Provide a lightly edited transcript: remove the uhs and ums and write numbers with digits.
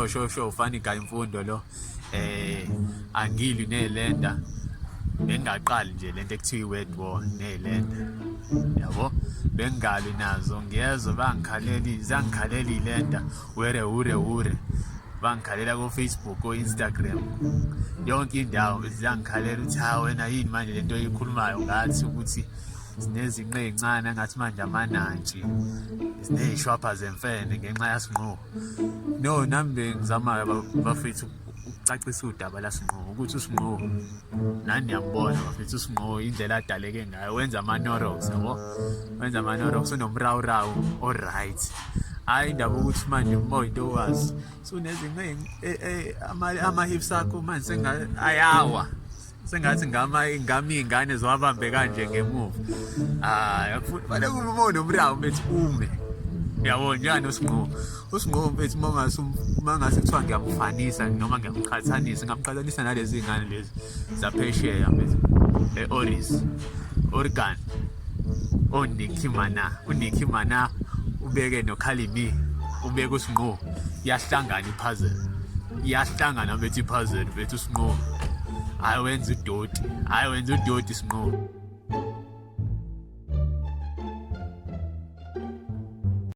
Sho ufana imfundo lo. Angili nelenda bengaqali nje lento ekuthiwa i-word war nelenda. Yabo bengali nazo ngiyezwa zangikhalela ilenda ure bangikhalela ko Facebook ko Instagram yonke indawo zangikhalela ukuthi ha wena yini manje lento oyikhulumayo ngathi ukuthi sinezinqe ezincane engathi manje amanantshi siney'shwapha zemfene ngenxa yasinqumo. No, nami bengizama bafethu ukucacisa udaba lasinqumo ukuthi usinqumo nani niyambona bafethu usinqumo indlela adaleke ngayo wenza ama-norox yabo wenza ama-norox unomrawurawu all-right. Hayi indaba ukuthi manje into wazi sunezinqe ama-hips akho manje ayawa sengathi ngami iy'ngane ziwabambe kanje ngemuva. Kufanele kube unomrawu bethi ume. Yabo njani usinqumo mfethu uma ngase kuthiwa ngiyamfanisa noma ngiyamqhathanisa ngamqhathanisa nalezi iy'ngane lezi zaphesheya mfethu Oregon uNicki Minaj ubeke noKhalimi ubeke usinqumo yahlangana iyahlangana mfethu ipuzzle mfethu usinqumo. Hayi wenza udoti isinqumo.